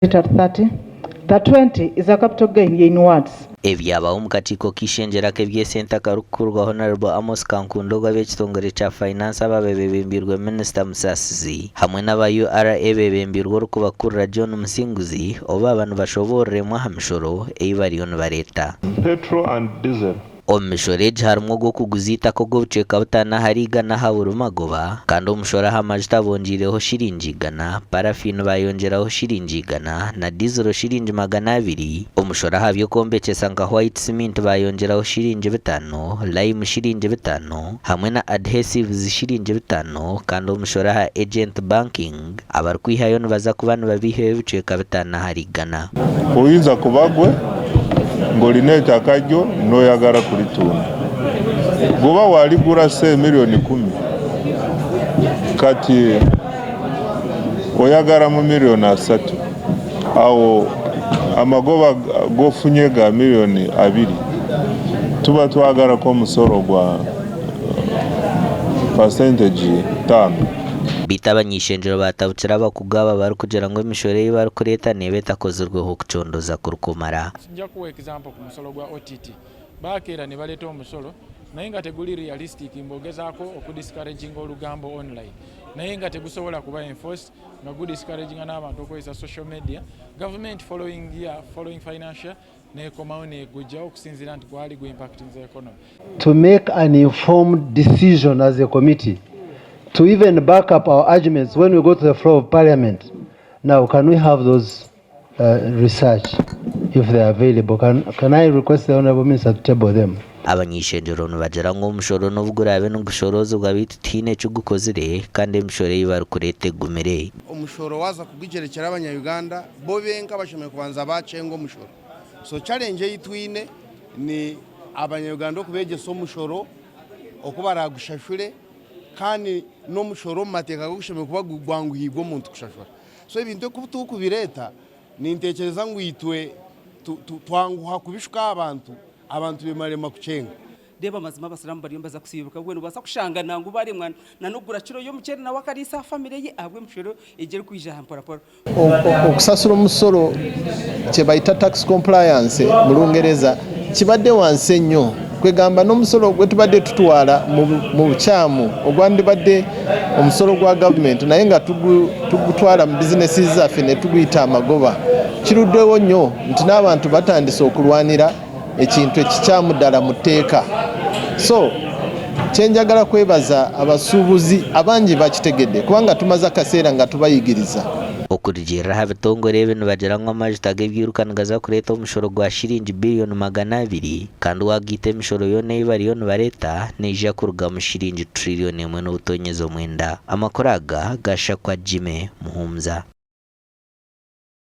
At 30. The 20 is a capital gain in words. Ebyabaho mu katiko k'ishengyero k'ebyesente karukurwa Honorable Amos Kankundo b'ekitongole kya finance ababebembirwe Minister Musasizi hamwe n'aba URA bebembirwe okubakurra John Musinguzi oba abantu bashoboreremu aha mishoro eibariyo nibareeta petrol and diesel. Omishoro egi harimu ogw'okuguza itaka ogw'obucweka butaano ahari igana aha buri magoba kandi omushoro aha majuta bongireho shiringi 100, parafini bayongeraho shiringi 100 na diesel shiringi 200. Omushoro aha by'okwombekyesa nka white cement bayongeraho shiringi 5, lime shiringi 5 hamwe na adhesives shiringi 5 kandi omushoro aha agent banking abarikwihayo nibaza kuba nibabiihayo ebicweka bitaano ahari igana. Oyinza kubagwe ng'olina ettaka lyo n'oyagala kulitunda. Bw'oba waligura se miliyoni 10 kati oyagala mu miliyoni 3 awo amagoba gofunye ga miliyoni 2 tuba twagalako omusolo gwa percentage 5. Bita abany'eishengyero batabukira abakugaba bari kugira ngo emishoro ei barikureeta neba etakozirweho okucondoza kurukumara. Nja kuwa example ku musolo gwa OTT bakeera ne baleeta omusolo naye nga teguli realistic mbogezaako okudiscouraging olugambo online naye nga tegusobola kuba enforced nga gudiscouraging n'abantu okozesa social media. Government following financial nekomawo negujja okusinziira nti gwali gu impacting the economy. To make an informed decision as a committee, to even back up our arguments when we go to the floor of Parliament. Now, can we have those research if they are available? Can I request the Honourable Minister to table them? Abany'eishengyero nibagira ngu omushoro n'obugurabe nigushorozebwa bitu tiine eki gukozire kandi emishoro ei barikureeta egumire. Omushoro waza kugijerekera abanya-Uganda bo benka bashemeye kubanza bacenga omushoro. So challenge eyitwine ni abanya-Uganda okubegesa omushoro okubaragushashule kandi n'omushoro mu mateeka gushemeye kuba gwanguhibwa omuntu kushashura. So ebintu tukubireta nintekereza ngu itwe twanguha kubishuka abantu bemarema kucenga. Deba mazima basiramu bariyo baza kusibuka bwenu basa kushanga nangu bari mwana nanugura kiro yo muceri na wakarisa family ye ahabw'emishoro egere kwija hampora. Okusasula omusolo kye bayita tax compliance mu Lungereza kibadde wansi ennyo. Kwegamba n'omusolo gwe tubadde tutwala mu bukyamu ogwandibadde omusolo gwa government naye nga tugutwala mu bizinesi zaffe ne tuguyita amagoba. Kiruddewo nnyo nti n'abantu batandise okulwanira ekintu ekikyamu ddala mu tteeka. So kyenjagala kwebaza abasuubuzi abangi bakitegedde kubanga tumaze akaseera nga tubayigiriza. Okurugiirira aha bitongore ebi nibagira ngu amajuta g'ebyiruka nigaza kureeta omushoro gwa shiringi biliyoni 200 kandi wagiita emishoro yoona ei bariyo nibareeta neija kuruga mu shiringi triliyoni 1.9. Amakuru aga gashakwa Jime Muhumza.